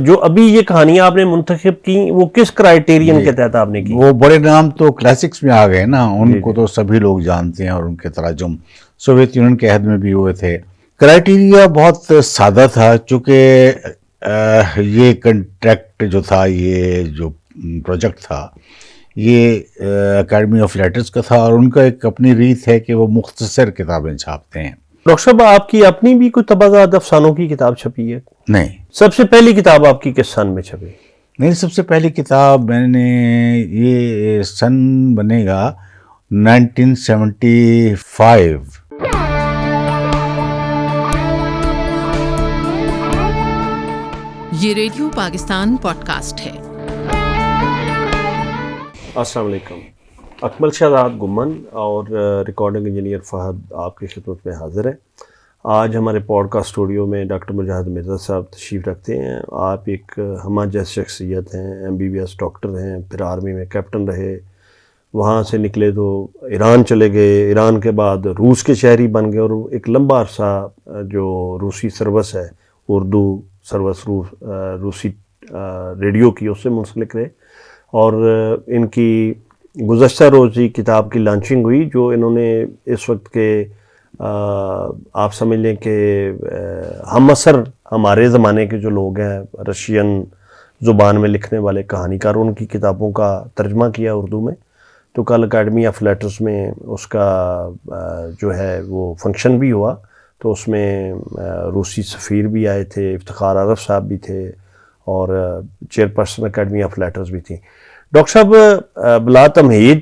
جو ابھی یہ کہانیاں آپ نے منتخب کی وہ کس کرائیٹیرین کے تحت آپ نے کی؟ وہ بڑے نام تو کلاسکس میں آ گئے نا، ان کو تو سبھی لوگ جانتے ہیں، اور ان کے تراجم سوویت یونین کے عہد میں بھی ہوئے تھے۔ کرائیٹیریا بہت سادہ تھا، چونکہ یہ کنٹریکٹ جو تھا، یہ جو پروجیکٹ تھا، یہ اکیڈمی آف لیٹرز کا تھا، اور ان کا ایک اپنی ریت ہے کہ وہ مختصر کتابیں چھاپتے ہیں۔ ڈاکٹر صاحب آپ کی اپنی بھی کوئی تبادلہ افسانوں کی کتاب چھپی ہے؟ نہیں، سب سے پہلی کتاب آپ کی کس سن میں چھپی؟ میری سب سے پہلی کتاب میں نے، یہ سن بنے گا 1975۔ یہ ریڈیو پاکستان پوڈ کاسٹ ہے۔ السلام علیکم، اکمل شہزاد گمن اور ریکارڈنگ انجینئر فہد آپ کی خدمت میں حاضر ہے۔ آج ہمارے پوڈ کاسٹ اسٹوڈیو میں ڈاکٹر مجاہد مرزا صاحب تشریف رکھتے ہیں۔ آپ ایک ہمہ جیسی شخصیت ہیں، MBBS ڈاکٹر ہیں، پھر آرمی میں کیپٹن رہے، وہاں سے نکلے تو ایران چلے گئے، ایران کے بعد روس کے شہری بن گئے، اور ایک لمبا عرصہ جو روسی سروس ہے، اردو سروس روسی ریڈیو کی، اس سے منسلک رہے، اور ان کی گزشتہ روز ہی کتاب کی لانچنگ ہوئی، جو انہوں نے اس وقت کے آپ سمجھ لیں کہ ہم عصر ہمارے زمانے کے جو لوگ ہیں، رشین زبان میں لکھنے والے کہانی کار، ان کی کتابوں کا ترجمہ کیا اردو میں۔ تو کل اکیڈمی آف لیٹرز میں اس کا جو ہے وہ فنکشن بھی ہوا، تو اس میں روسی سفیر بھی آئے تھے، افتخار عارف صاحب بھی تھے، اور چیئرپرسن اکیڈمی آف لیٹرز بھی تھیں۔ ڈاکٹر صاحب بلا تمہید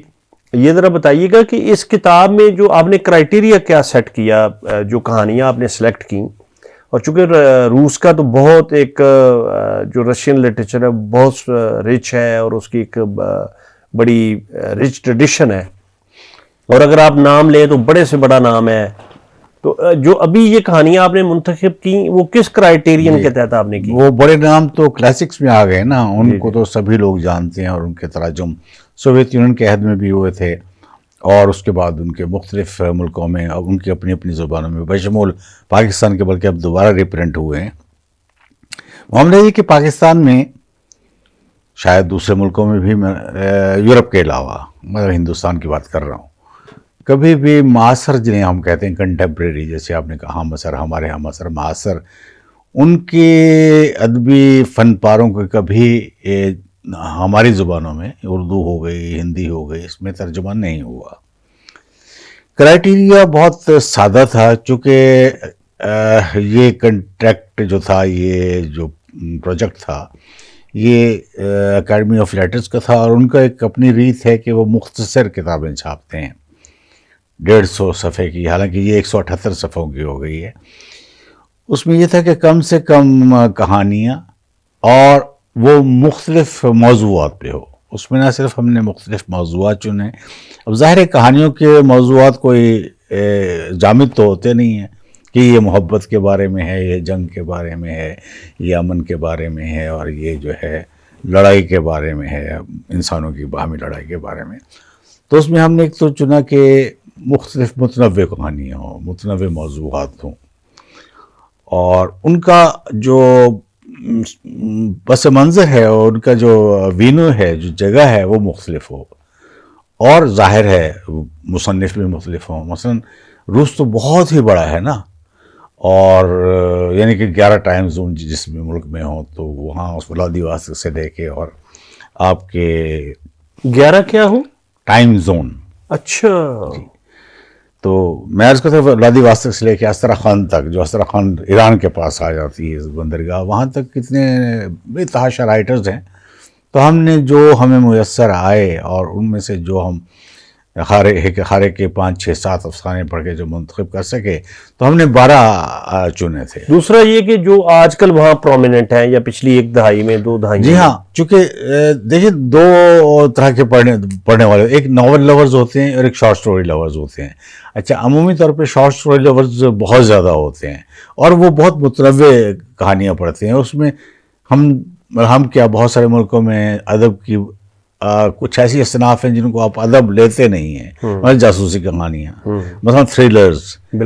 یہ ذرا بتائیے گا کہ اس کتاب میں جو آپ نے کرائیٹیریا کیا سیٹ کیا، جو کہانیاں آپ نے سلیکٹ کی، اور چونکہ روس کا تو بہت ایک جو رشین لٹریچر ہے بہت رچ ہے، اور اس کی ایک بڑی رچ ٹریڈیشن ہے، اور اگر آپ نام لیں تو بڑے سے بڑا نام ہے، تو جو ابھی یہ کہانیاں آپ نے منتخب کی وہ کس کرائیٹیرین کے تحت آپ نے کی؟ وہ بڑے نام تو کلاسکس میں آ گئے نا، ان کو تو سبھی لوگ جانتے ہیں، اور ان کے تراجم سوویت یونین کے عہد میں بھی ہوئے تھے، اور اس کے بعد ان کے مختلف ملکوں میں اور ان کی اپنی اپنی زبانوں میں بشمول پاکستان کے، بلکہ اب دوبارہ ریپرنٹ ہوئے ہیں۔ معاملہ یہ کہ پاکستان میں، شاید دوسرے ملکوں میں بھی، یورپ کے علاوہ، میں ہندوستان کی بات کر رہا ہوں، کبھی بھی معاصر جنہیں ہم کہتے ہیں کنٹمپریری، جیسے آپ نے کہا ہم عصر، ہمارے ہم عصر معاصر، ان کے ادبی فن پاروں کو کبھی ہماری زبانوں میں، اردو ہو گئی، ہندی ہو گئی، اس میں ترجمہ نہیں ہوا۔ کرائیٹیریا بہت سادہ تھا، چونکہ یہ کنٹریکٹ جو تھا، یہ جو پروجیکٹ تھا، یہ اکیڈمی آف لیٹرز کا تھا، اور ان کا ایک اپنی ریت ہے کہ وہ مختصر کتابیں چھاپتے ہیں، 150 صفحے کی، حالانکہ یہ 178 صفحوں کی ہو گئی ہے۔ اس میں یہ تھا کہ کم سے کم کہانیاں، اور وہ مختلف موضوعات پہ ہو۔ اس میں نہ صرف ہم نے مختلف موضوعات چنے، اب ظاہر ہے کہانیوں کے موضوعات کوئی جامد تو ہوتے نہیں ہیں کہ یہ محبت کے بارے میں ہے، یہ جنگ کے بارے میں ہے، یہ امن کے بارے میں ہے، اور یہ جو ہے لڑائی کے بارے میں ہے، انسانوں کی باہمی لڑائی کے بارے میں۔ تو اس میں ہم نے ایک تو چنا کہ مختلف متنوع کہانیاں ہوں، متنوع موضوعات ہوں، اور ان کا جو پس منظر ہے، اور ان کا جو وینو ہے، جو جگہ ہے، وہ مختلف ہو، اور ظاہر ہے مصنف بھی مختلف ہوں۔ مثلا روس تو بہت ہی بڑا ہے نا، اور یعنی کہ 11 ٹائم زون جس بھی ملک میں ہوں، تو وہاں اس ولادیواستک سے لے کے اور آپ کے 11 کیا ہوں؟ Time zone. اچھا، تو میں عرض کرتا ہوں ولادیواستک سے لے کے استرخان تک، جو استرخان ایران کے پاس آ جاتی ہے بندرگاہ، وہاں تک کتنے بے تحاشا رائٹرز ہیں۔ تو ہم نے جو ہمیں میسر آئے، اور ان میں سے جو ہم خارے کے 5 6 7 افسانے پڑھ کے جو منتخب کر سکے، تو ہم نے 12 چنے تھے۔ دوسرا یہ کہ جو آج کل وہاں پرومیننٹ ہیں، یا پچھلی 1 دہائی میں 2 دہائی میں؟ جی ہاں، چونکہ دیکھیں 2 طرح کے پڑھنے والے، ایک ناول لورز ہوتے ہیں اور ایک شارٹ سٹوری لورز ہوتے ہیں۔ اچھا، عمومی طور پہ شارٹ سٹوری لورز بہت زیادہ ہوتے ہیں، اور وہ بہت متنوع کہانیاں پڑھتے ہیں۔ اس میں ہم کیا، بہت سارے ملکوں میں ادب کی کچھ ایسی اصناف ہیں جن کو آپ ادب لیتے نہیں ہیں، مثلا جاسوسی کہانیاں، مثلا تھرلرز،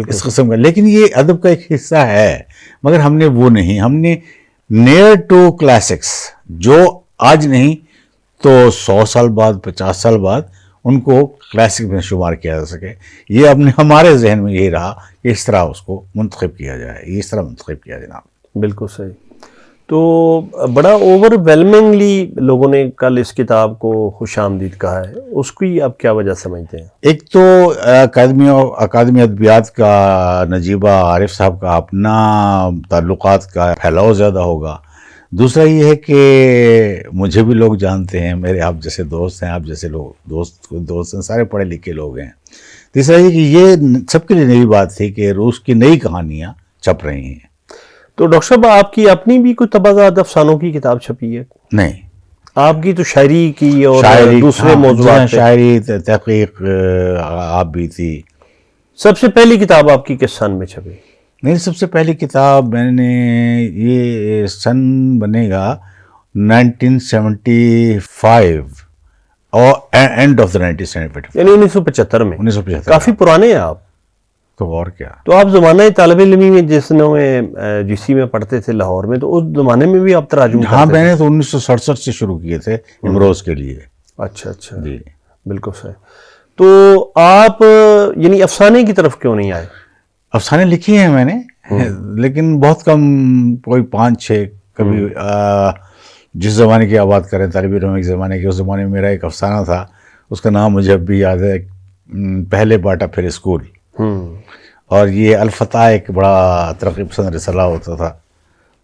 اس قسم کا، لیکن یہ ادب کا ایک حصہ ہے، مگر ہم نے وہ نہیں، ہم نے نیئر ٹو کلاسکس جو آج نہیں تو 100 سال بعد 50 سال بعد ان کو کلاسک میں شمار کیا جا سکے. یہ ہمارے ذہن میں یہی رہا کہ اس طرح اس کو منتخب کیا جائے, اس طرح منتخب کیا جناب. بالکل صحیح. تو بڑا اوور ویلمنگلی لوگوں نے کل اس کتاب کو خوش آمدید کہا ہے, اس کی آپ کیا وجہ سمجھتے ہیں؟ ایک تو اکادمی ادبیات کا نجیبہ عارف صاحب کا اپنا تعلقات کا پھیلاؤ زیادہ ہوگا. دوسرا یہ ہے کہ مجھے بھی لوگ جانتے ہیں, میرے آپ جیسے دوست ہیں, آپ جیسے لوگ دوست ہیں, سارے پڑھے لکھے لوگ ہیں. تیسرا یہ کہ یہ سب کے لیے نئی بات تھی کہ روس کی نئی کہانیاں چھپ رہی ہیں. تو ڈاکٹر صاحب آپ کی اپنی بھی کوئی تبادلہ افسانوں کی کتاب چھپی ہے؟ نہیں, آپ کی تو شاعری کی اور دوسرے موضوعات, شاعری تحقیق آپ بھی تھی. سب سے پہلی کتاب آپ کی کس سن میں چھپی؟ میری سب سے پہلی کتاب میں نے, یہ سن بنے گا 1975 اور اینڈ آف دا 1975, یعنی 1975 میں. 1975. کافی پرانے ہیں آپ تو اور کیا. تو آپ زمانہ طالب علمی میں جس دنوں میں جی سی میں پڑھتے تھے لاہور میں, تو اس زمانے میں بھی آپ تراجم ہاں, کرتے میں نے تو 1967 سے شروع کیے تھے امروز کے لیے. اچھا اچھا, جی بالکل صحیح. تو آپ یعنی افسانے کی طرف کیوں نہیں آئے؟ افسانے لکھی ہیں میں نے, لیکن بہت کم, کوئی 5-6 کبھی. جس زمانے کی آپ بات کریں, طالب علم کے زمانے کی, اس زمانے میں میرا ایک افسانہ تھا, اس کا نام مجھے اب بھی یاد ہے, پہلے باٹا پھر اسکول. اور یہ الفتح ایک بڑا ترقی پسند رسالہ ہوتا تھا,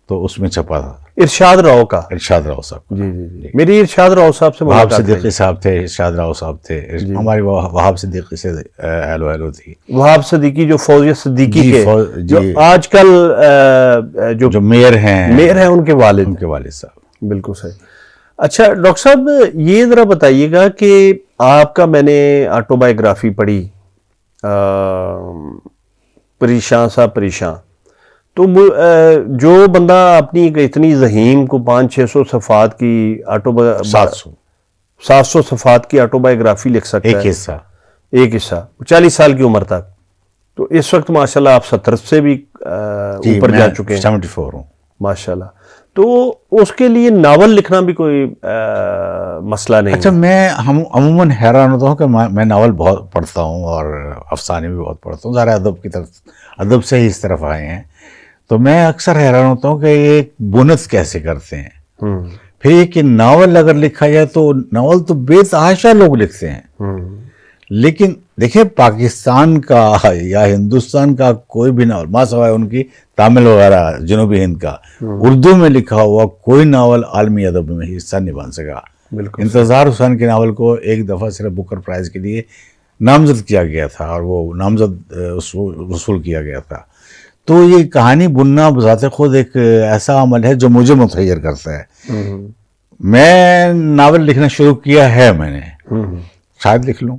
تو اس میں چھپا تھا. ارشاد راؤ کا. ارشاد راؤ صاحب. جی جی جی, میری ارشاد راؤ صاحب سے وہاب صدیقی صاحب تھے, ارشاد راؤ صاحب تھے, ہماری وہاب صدیقی سے ہیلو تھی. وہاب صدیقی جو فوزیہ صدیقی کے جو آج کل جو میئر ہیں ان کے والد صاحب. بالکل صحیح. اچھا ڈاکٹر صاحب, یہ ذرا بتائیے گا کہ آپ کا, میں نے آٹو بایوگرافی پڑھی, پریشان سا پریشان, تو جو بندہ اپنی اتنی ذہین کو 500-600 صفحات کی 700 صفحات کی آٹو بایوگرافی لکھ سکتا ہے, ایک حصہ 40 سال کی عمر تک, تو اس وقت ماشاءاللہ آپ 70 سے بھی اوپر جا چکے ہیں. 74 ہوں ماشاءاللہ. تو اس کے لیے ناول لکھنا بھی کوئی مسئلہ نہیں. اچھا, میں عموماً حیران ہوتا ہوں کہ میں ناول بہت پڑھتا ہوں اور افسانے بھی بہت پڑھتا ہوں, ظاہر ادب کی طرف, ادب سے ہی اس طرف آئے ہیں, تو میں اکثر حیران ہوتا ہوں کہ یہ بنت کیسے کرتے ہیں. پھر یہ کہ ناول اگر لکھا جائے تو ناول تو بے تحاشا لوگ لکھتے ہیں, لیکن دیکھیں پاکستان کا یا ہندوستان کا کوئی بھی ناول, ماں سوائے ان کی تامل وغیرہ جنوبی ہند کا, اردو میں لکھا ہوا کوئی ناول عالمی ادب میں حصہ نہیں بن سکا. انتظار حسین کے ناول کو ایک دفعہ صرف بکر پرائز کے لیے نامزد کیا گیا تھا, اور وہ نامزد وصول کیا گیا تھا. تو یہ کہانی بننا بذات خود ایک ایسا عمل ہے جو مجھے متحیر کرتا ہے. میں ناول لکھنا شروع کیا ہے میں نے, شاید لکھ لوں.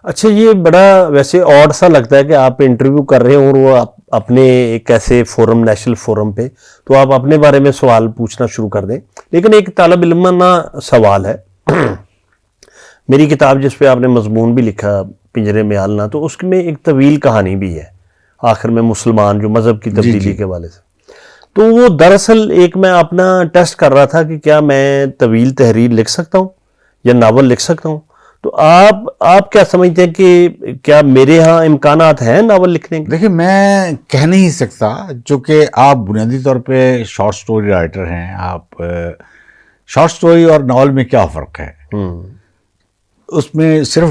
اچھا, یہ بڑا ویسے آڈ سا لگتا ہے کہ آپ انٹرویو کر رہے ہیں اور وہ اپنے ایک ایسے فورم, نیشنل فورم پہ, تو آپ اپنے بارے میں سوال پوچھنا شروع کر دیں. لیکن ایک طالب علمانہ سوال ہے. میری کتاب جس پہ آپ نے مضمون بھی لکھا پنجرے میں آلنا, تو اس میں ایک طویل کہانی بھی ہے آخر میں, مسلمان جو مذہب کی تبدیلی کے حوالے سے. تو وہ دراصل ایک میں اپنا ٹیسٹ کر رہا تھا کہ کیا میں طویل تحریر لکھ سکتا ہوں یا ناول لکھ سکتا ہوں. تو آپ کیا سمجھتے ہیں کہ کیا میرے ہاں امکانات ہیں ناول لکھنے کے؟ دیکھیں, میں کہہ نہیں سکتا, چونکہ آپ بنیادی طور پہ شارٹ سٹوری رائٹر ہیں. آپ شارٹ سٹوری اور ناول میں کیا فرق ہے؟ اس میں صرف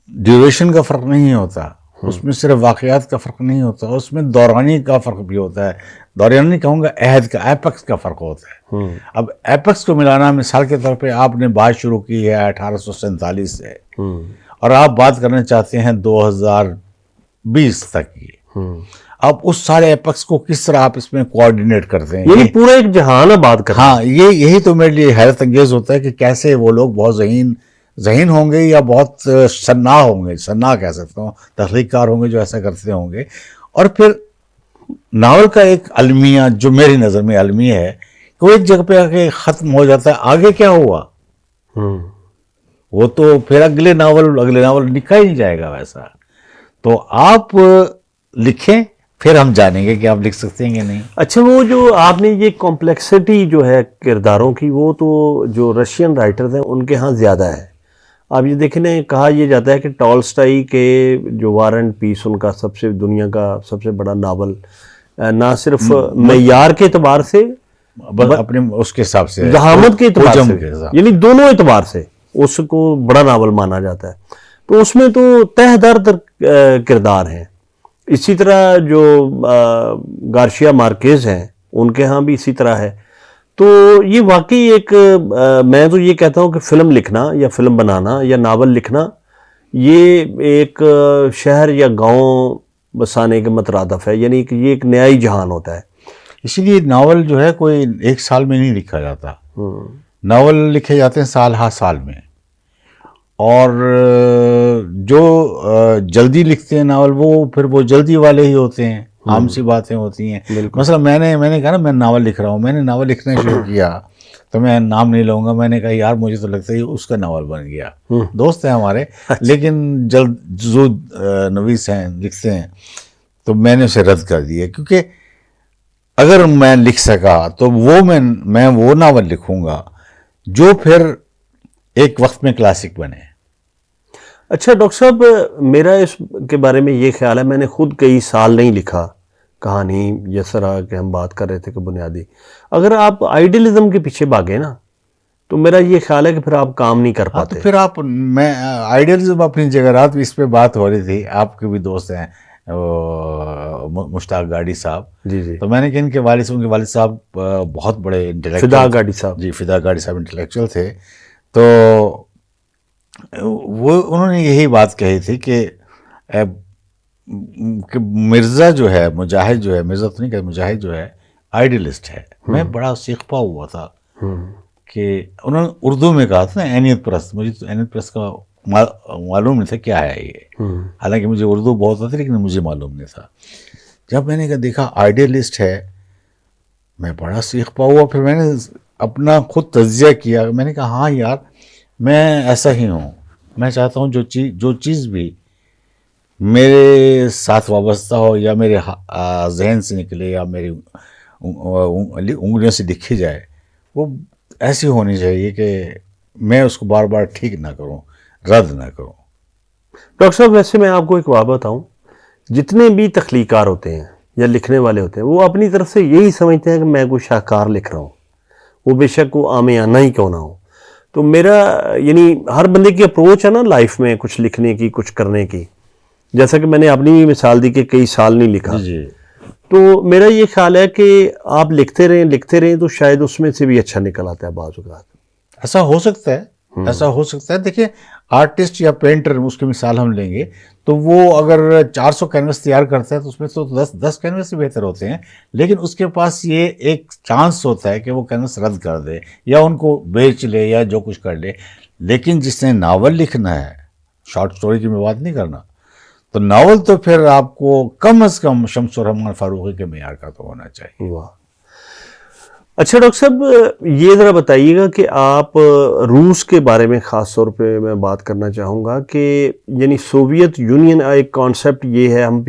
ڈیوریشن کا فرق نہیں ہوتا, اس میں صرف واقعات کا فرق نہیں ہوتا, اس میں دورانی کا فرق بھی ہوتا ہے. دورانی نہیں کہوں گا, عہد کا, ایپکس کا فرق ہوتا ہے. اب ایپکس کو ملانا, مثال کے طور پہ آپ نے بات شروع کی ہے 1847 سے, اور آپ بات کرنا چاہتے ہیں 2020 تک کی. اب اس سارے ایپکس کو کس طرح آپ اس میں کوآرڈینیٹ کرتے ہیں, یعنی پورا ایک جہان ہے بات کرنا. ہاں, یہی تو میرے لیے حیرت انگیز ہوتا ہے کہ کیسے وہ لوگ بہت ذہین ہوں گے یا بہت صناع ہوں گے, صناع کہہ سکتا ہوں, تخلیق کار ہوں گے جو ایسا کرتے ہوں گے. اور پھر ناول کا ایک المیہ جو میری نظر میں المیہ ہے کہ وہ ایک جگہ پہ آ کے ختم ہو جاتا ہے, آگے کیا ہوا وہ تو پھر اگلے ناول لکھا ہی نہیں جائے گا ویسا. تو آپ لکھیں, پھر ہم جانیں گے کہ آپ لکھ سکتے ہیں کہ نہیں. اچھا، وہ جو آپ نے یہ کمپلیکسٹی جو ہے کرداروں کی، وہ تو جو رشین رائٹرز ہیں ان کے ہاں زیادہ ہے. آپ یہ دیکھیں نا، کہا یہ جاتا ہے کہ ٹالسٹائی کے جو وار اینڈ پیس ان کا سب سے دنیا کا سب سے بڑا ناول، نہ صرف معیار کے اعتبار سے، اپنے اس کے حساب سے، ذہامت کے اعتبار حجم سے، کے حساب. یعنی دونوں اعتبار سے اس کو بڑا ناول مانا جاتا ہے. تو اس میں تو تہ در کردار ہیں. اسی طرح جو گارشیا مارکیز ہیں ان کے ہاں بھی اسی طرح ہے. تو یہ واقعی ایک میں تو یہ کہتا ہوں کہ فلم لکھنا یا فلم بنانا یا ناول لکھنا یہ ایک شہر یا گاؤں بسانے کے مترادف ہے، یعنی کہ یہ ایک نیا ہی جہان ہوتا ہے. اسی لیے ناول جو ہے کوئی ایک سال میں نہیں لکھا جاتا. ناول لکھے جاتے ہیں سال ہا سال میں. اور جو جلدی لکھتے ہیں ناول، وہ پھر وہ جلدی والے ہی ہوتے ہیں. عام سی باتیں ہوتی ہیں. مثلا میں نے کہا نا میں ناول لکھ رہا ہوں، میں نے ناول لکھنا شروع کیا تو میں نام نہیں لوں گا، میں نے کہا یار مجھے تو لگتا ہے اس کا ناول بن گیا. دوست ہیں ہمارے لیکن جو نویس ہیں، لکھتے ہیں، تو میں نے اسے رد کر دیا، کیونکہ اگر میں لکھ سکا تو میں وہ ناول لکھوں گا جو پھر ایک وقت میں کلاسک بنے. اچھا ڈاکٹر صاحب، میرا اس کے بارے میں یہ خیال ہے، میں نے خود کئی سال نہیں لکھا کہانی، جس طرح کہ ہم بات کر رہے تھے کہ بنیادی، اگر آپ آئیڈیلزم کے پیچھے بھاگے نا تو میرا یہ خیال ہے کہ پھر آپ کام نہیں کر پاتے. تو پھر میں آئیڈیلزم اپنی جگہ رات اس پہ بات ہو رہی تھی، آپ کے بھی دوست ہیں مشتاق گاڑی صاحب. جی. تو میں نے کہا ان کے والد صاحب بہت بڑے انٹلیکچوئل، فدا گاڑی صاحب. جی، فدا گاڑی صاحب انٹلیکچوئل تھے. تو انہوں نے یہی بات کہی تھی کہ مرزا جو ہے، مجاہد جو ہے، مرزا تو نہیں کہتے، مجاہد جو ہے آئیڈیلسٹ ہے. میں بڑا سیکھپا ہوا تھا کہ انہوں نے اردو میں کہا تھا نا اینیت پرست. مجھے تو اینیت پرست کا معلوم نہیں تھا کیا ہے یہ، حالانکہ مجھے اردو بہت آتی لیکن مجھے معلوم نہیں تھا. جب میں نے دیکھا آئیڈیلسٹ ہے، میں بڑا سیکھپا ہوا. پھر میں نے اپنا خود تجزیہ کیا. میں نے کہا ہاں یار میں ایسا ہی ہوں. میں چاہتا ہوں جو چیز بھی میرے ساتھ وابستہ ہو یا میرے ذہن سے نکلے یا میری انگلیوں سے لکھی جائے، وہ ایسی ہونی چاہیے کہ میں اس کو بار بار ٹھیک نہ کروں، رد نہ کروں. ڈاکٹر صاحب ویسے میں آپ کو ایک بات بتاؤں، جتنے بھی تخلیقار ہوتے ہیں یا لکھنے والے ہوتے ہیں، وہ اپنی طرف سے یہی سمجھتے ہیں کہ میں کوئی شاہکار لکھ رہا ہوں، وہ بے شک وہ عامیانہ ہی کیوں نہ ہو. تو میرا یعنی ہر بندے کی اپروچ ہے نا لائف میں کچھ لکھنے کی، کچھ کرنے کی. جیسا کہ میں نے اپنی بھی مثال دی کہ کئی سال نہیں لکھا. جی. تو میرا یہ خیال ہے کہ آپ لکھتے رہیں تو شاید اس میں سے بھی اچھا نکل آتا ہے بعض اوقات. ایسا ہو سکتا ہے. دیکھیں آرٹسٹ یا پینٹر، اس کی مثال ہم لیں گے تو وہ اگر 400 کینوس تیار کرتا ہے تو اس میں تو 10 کینوس ہی بہتر ہوتے ہیں، لیکن اس کے پاس یہ ایک چانس ہوتا ہے کہ وہ کینوس رد کر دے یا ان کو بیچ لے یا جو کچھ کر لے. لیکن جس نے ناول لکھنا ہے، شارٹ سٹوری کی میں بات نہیں کرنا، تو ناول تو پھر آپ کو کم از کم شمس الرحمن فاروقی کے معیار کا تو ہونا چاہیے. واہ. اچھا ڈاکٹر صاحب یہ ذرا بتائیے گا کہ آپ روس کے بارے میں خاص طور پہ میں بات کرنا چاہوں گا کہ یعنی سوویت یونین ایک کانسیپٹ یہ ہے، ہم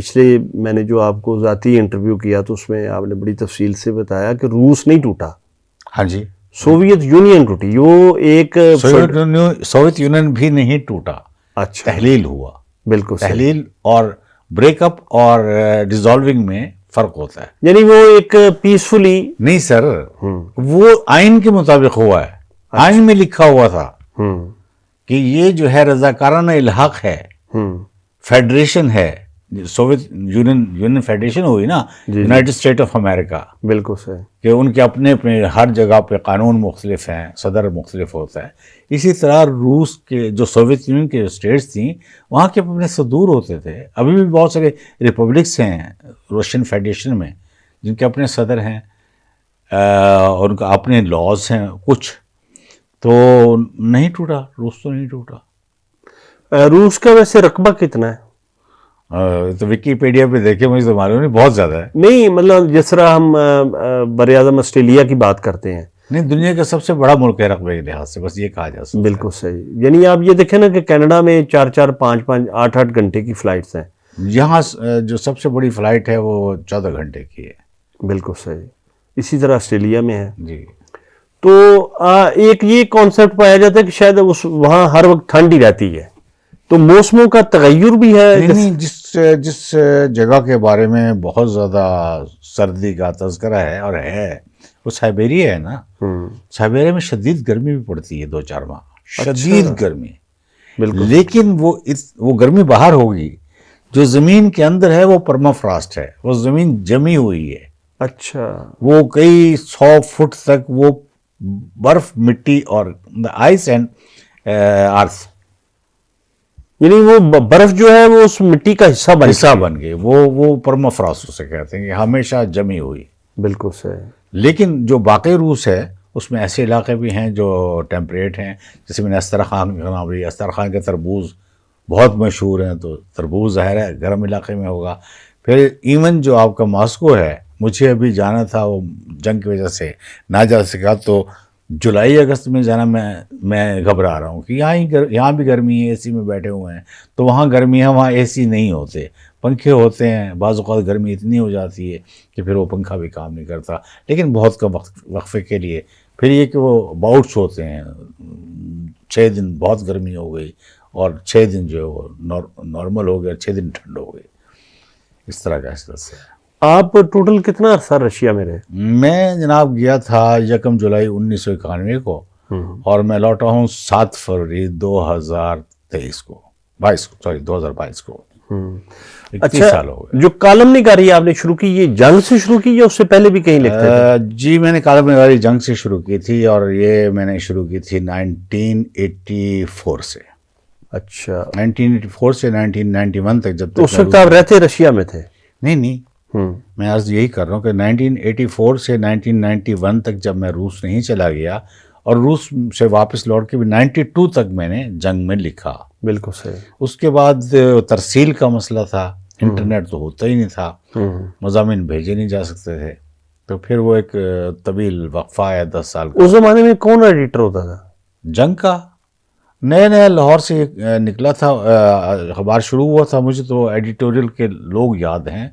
میں نے جو آپ کو ذاتی انٹرویو کیا تو اس میں آپ نے بڑی تفصیل سے بتایا کہ روس نہیں ٹوٹا. ہاں جی، سوویت یونین ٹوٹی. وہ ایک سوویت یونین بھی نہیں ٹوٹا. اچھا، تحلیل ہوا. بالکل تحلیل اور بریک اپ اور ڈیزالونگ میں فرق ہوتا ہے. یعنی وہ ایک پیسفلی نہیں سر، وہ آئین کے مطابق ہوا ہے. آئین میں لکھا ہوا تھا کہ یہ جو ہے رضاکارانہ الحاق ہے، فیڈریشن ہے. سوویت یونین فیڈریشن ہوئی نا، یونائٹڈ اسٹیٹ آف امریکہ. بالکل صحیح. کہ ان کے اپنے ہر جگہ پہ قانون مختلف ہیں، صدر مختلف ہوتا ہے. اسی طرح روس کے جو سوویت یونین کے اسٹیٹس تھیں وہاں کے اپنے صدور ہوتے تھے. ابھی بھی بہت سارے ریپبلکس ہیں روشین فیڈریشن میں جن کے اپنے صدر ہیں اور ان کا اپنے لاز ہیں کچھ. تو نہیں ٹوٹا، روس تو نہیں ٹوٹا. روس کا ویسے رقبہ کتنا ہے؟ تو ویکیپیڈیا پہ دیکھیں، مجھے تو معلوم نہیں، بہت زیادہ ہے. نہیں مطلب جس طرح ہم براعظم آسٹریلیا کی بات کرتے ہیں. نہیں، دنیا کا سب سے بڑا ملک ہے رقبے کے لحاظ سے، بس یہ کہا جا سکتا ہے. بالکل صحیح. یعنی آپ یہ دیکھیں نا کہ کینیڈا میں 4-4 5-5 8-8 گھنٹے کی فلائٹس ہیں. یہاں جو سب سے بڑی فلائٹ ہے وہ 14 گھنٹے کی ہے. بالکل صحیح. اسی طرح آسٹریلیا میں ہے. جی. تو ایک یہ کانسیپٹ پایا جاتا ہے کہ شاید وہاں ہر وقت ٹھنڈ ہی رہتی ہے, تو موسموں کا تغیر بھی ہے. نہیں, جس جگہ کے بارے میں بہت زیادہ سردی کا تذکرہ ہے اور ہے وہ سائبیریا ہے نا. سائبیریا میں شدید گرمی بھی پڑتی ہے 2-4 ماہ, شدید گرمی. بالکل. لیکن وہ گرمی باہر ہوگی, جو زمین کے اندر ہے وہ پرما فراسٹ ہے, وہ زمین جمی ہوئی ہے. اچھا. وہ کئی 100 فٹ تک وہ برف, مٹی اور آئس اینڈ ارتھ, یعنی وہ برف جو ہے وہ اس مٹی کا حصہ بن گئی. وہ پرما فراسٹ اسے کہتے ہیں کہ ہمیشہ جمی ہوئی. بالکل صحیح. لیکن جو باقی روس ہے اس میں ایسے علاقے بھی ہیں جو ٹیمپریٹ ہیں, جیسے میں نے استرخان کا نام لیا. استرخان کے تربوز بہت مشہور ہیں, تو تربوز ظاہر ہے گرم علاقے میں ہوگا. پھر ایون جو آپ کا ماسکو ہے, مجھے ابھی جانا تھا, وہ جنگ کی وجہ سے نہ جا سکا, تو جولائی اگست میں جانا میں گھبرا رہا ہوں کہ یہاں بھی گرمی ہے, اے سی میں بیٹھے ہوئے ہیں. تو وہاں گرمی ہے, وہاں اے سی نہیں ہوتے, پنکھے ہوتے ہیں. بعض اوقات گرمی اتنی ہو جاتی ہے کہ پھر وہ پنکھا بھی کام نہیں کرتا, لیکن بہت کم وقفے کے لیے. پھر یہ کہ وہ باؤٹس ہوتے ہیں, 6 دن بہت گرمی ہو گئی اور 6 دن جو ہے وہ نارمل ہو گیا, 6 دن ٹھنڈ ہو گئی. اس طرح کا احساس ہے. آپ ٹوٹل کتنا عرصہ رشیا میں رہے؟ میں جناب گیا تھا 1 جولائی 1991 کو, اور میں لوٹا ہوں 7 فروری 2022 کو. 2022 کو. 31 سال ہو گئے. جو کالم نگاری آپ نے شروع کی, یہ جنگ سے شروع کی یا اس سے پہلے بھی کہیں لکھتے تھے؟ جی, میں نے کالم نگاری جنگ سے شروع کی تھی, اور یہ میں نے شروع کی تھی 1984 سے. اچھا. 1984 سے 1991 تک, جب تک اس وقت آپ رہتے رشیا میں تھے؟ نہیں, میں عرض یہی کر رہا ہوں کہ 1984 سے 1991 تک جب میں روس نہیں چلا گیا, اور روس سے واپس لوٹ کے بھی 92 تک میں نے جنگ میں لکھا. بالکل صحیح. اس کے بعد ترسیل کا مسئلہ تھا, انٹرنیٹ تو ہوتا ہی نہیں تھا, مضامین بھیجے نہیں جا سکتے تھے, تو پھر وہ ایک طویل وقفہ ہے 10 سال کا. اس زمانے میں کون ایڈیٹر ہوتا تھا جنگ کا؟ نیا لاہور سے نکلا تھا, اخبار شروع ہوا تھا. مجھے تو ایڈیٹوریل کے لوگ یاد ہیں.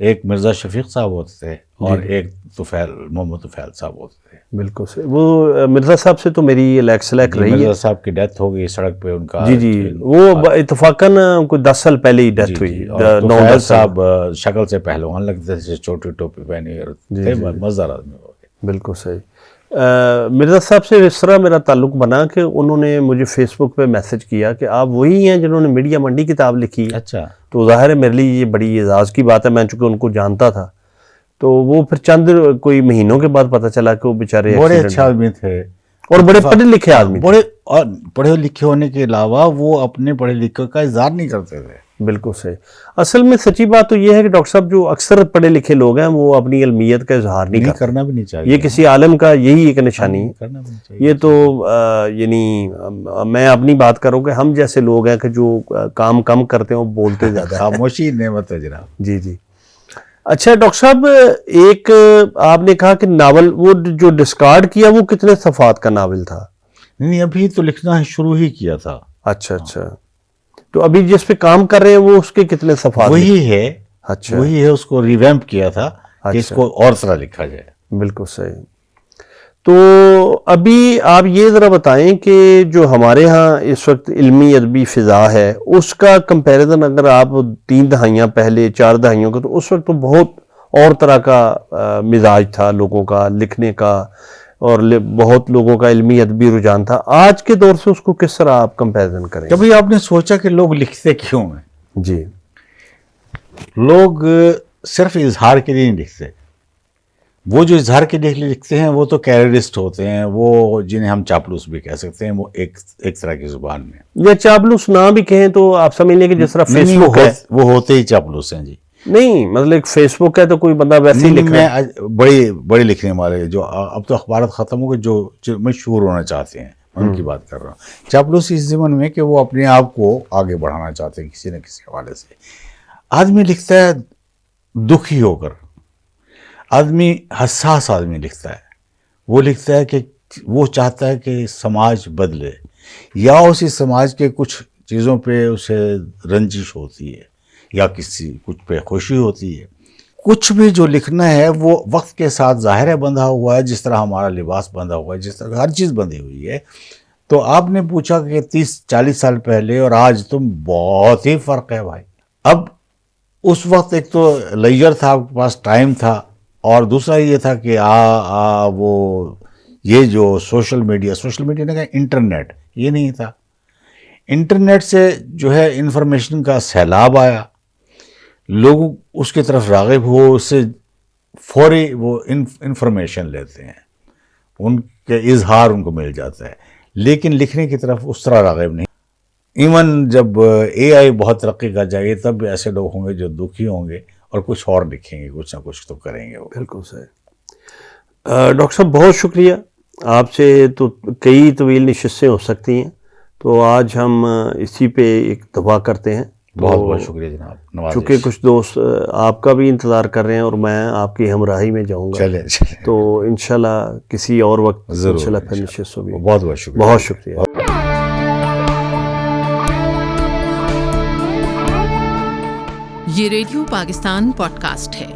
ایک مرزا شفیق صاحب ہوتے تھے, اور ایک محمد طفیل صاحب ہوتے تھے. بالکل صحیح. وہ مرزا صاحب سے تو میری لیک رہی ہے. مرزا صاحب کی ڈیتھ ہو گئی سڑک پہ ان کا. جی, وہ اتفاقاً کوئی 10 سال پہلے ہی ڈیتھ ہوئی. طفیل صاحب شکل سے پہلوان لگتے تھے, چھوٹی ٹوپی پہنی تھے, مزدار آدمی ہو گئے. بالکل صحیح. مرزا صاحب سے اس طرح میرا تعلق بنا کہ انہوں نے مجھے فیس بک پہ میسج کیا کہ آپ وہی ہیں جنہوں نے میڈیا منڈی کتاب لکھی. اچھا. تو ظاہر ہے میرے لیے یہ بڑی اعزاز کی بات ہے, میں چونکہ ان کو جانتا تھا. تو وہ پھر چند کوئی مہینوں کے بعد پتہ چلا کہ وہ بیچارے بڑے اچھے آدمی تھے, اور بڑے پڑھے لکھے آدمی تھے. پڑھے لکھے ہونے کے علاوہ وہ اپنے پڑھے لکھے کا اظہار نہیں کرتے تھے. بالکل صحیح. اصل میں سچی بات تو یہ ہے کہ ڈاکٹر صاحب جو اکثر پڑھے لکھے لوگ ہیں وہ اپنی علمیت کا اظہار نہیں کرتے. کرنا بھی نہیں چاہیے. یہ کسی عالم کا یہی ایک نشانی ہے. کرنا بھی نہیں چاہیے. یہ تو یعنی میں اپنی بات کروں کہ ہم جیسے لوگ ہیں کہ جو کام کم کرتے ہیں وہ بولتے زیادہ ہیں. خاموشی نعمت ہے جناب. جی. اچھا ڈاکٹر صاحب, ایک آپ نے کہا کہ ناول وہ جو ڈسکارڈ کیا وہ کتنے صفحات کا ناول تھا؟ نہیں, ابھی تو لکھنا شروع ہی کیا تھا. اچھا. تو ابھی جس پہ کام کر رہے ہیں وہ اس کے کتنے صفحات؟ وہی ہے. اچھا. وہی ہے, اس کو ریویمپ کیا تھا کہ اس کو اور طرح لکھا جائے. بالکل صحیح. تو ابھی آپ یہ ذرا بتائیں کہ جو ہمارے ہاں اس وقت علمی ادبی فضا ہے اس کا کمپیریزن اگر آپ 3 دہائیاں پہلے 4 دہائیوں کا, تو اس وقت تو بہت اور طرح کا مزاج تھا لوگوں کا لکھنے کا, اور بہت لوگوں کا علمی ادبی رجحان تھا. آج کے دور سے اس کو کس طرح آپ کمپیریزن کریں؟ کبھی آپ نے سوچا کہ لوگ لکھتے کیوں ہیں؟ جی. لوگ صرف اظہار کے لیے نہیں لکھتے. وہ جو اظہار کے لیے لکھتے ہیں وہ تو کیریئرسٹ ہوتے ہیں, وہ جنہیں ہم چاپلوس بھی کہہ سکتے ہیں. وہ ایک طرح کی زبان میں, یا چاپلوس نہ بھی کہیں تو آپ سمجھ لیں کہ جس طرح فیس بک ہے وہ ہوتے ہی چاپلوس ہیں. جی نہیں, مطلب ایک فیس بک ہے تو کوئی بندہ ویسے ہی لکھ رہا ہے. بڑے لکھنے والے جو اب تو اخبارات ختم ہو گئے, جو مشہور ہونا چاہتے ہیں ان کی بات کر رہا ہوں. چاپلوسی اس ضمن میں کہ وہ اپنے آپ کو آگے بڑھانا چاہتے ہیں کسی نہ کسی حوالے سے. آدمی لکھتا ہے دکھی ہو کر, آدمی حساس آدمی لکھتا ہے. وہ لکھتا ہے کہ وہ چاہتا ہے کہ سماج بدلے, یا اسی سماج کے کچھ چیزوں پہ اسے رنجش ہوتی ہے, یا کسی کچھ پہ خوشی ہوتی ہے. کچھ بھی جو لکھنا ہے وہ وقت کے ساتھ ظاہر ہے بندھا ہوا ہے، جس طرح ہمارا لباس بندھا ہوا ہے، جس طرح ہر چیز بندھی ہوئی ہے. تو آپ نے پوچھا کہ 30-40 سال پہلے اور آج تو بہت ہی فرق ہے بھائی. اب اس وقت ایک تو لیجر تھا، آپ کے پاس ٹائم تھا، اور دوسرا یہ تھا کہ وہ یہ جو سوشل میڈیا نے کہا انٹرنیٹ، یہ نہیں تھا. انٹرنیٹ سے جو ہے انفارمیشن کا سیلاب آیا، لوگ اس کی طرف راغب ہو، اس سے فوری وہ انفارمیشن لیتے ہیں، ان کے اظہار ان کو مل جاتا ہے، لیکن لکھنے کی طرف اس طرح راغب نہیں. ایون جب اے آئی بہت ترقی کر جائے گی تب بھی ایسے لوگ ہوں گے جو دکھی ہوں گے اور کچھ اور لکھیں گے، کچھ نہ کچھ تو کریں گے وہ. بالکل صحیح. ڈاکٹر صاحب بہت شکریہ. آپ سے تو کئی طویل نشستیں ہو سکتی ہیں، تو آج ہم اسی پہ ایک دعا کرتے ہیں. بہت بہت شکریہ جناب، نوازش. چونکہ کچھ دوست آپ کا بھی انتظار کر رہے ہیں اور میں آپ کی ہمراہی میں جاؤں گا، چلے تو انشاءاللہ کسی اور وقت ضرور انشاءاللہ پھر نشست ہوگی. بہت بہت شکریہ. بہت شکریہ. یہ ریڈیو پاکستان پوڈ کاسٹ ہے.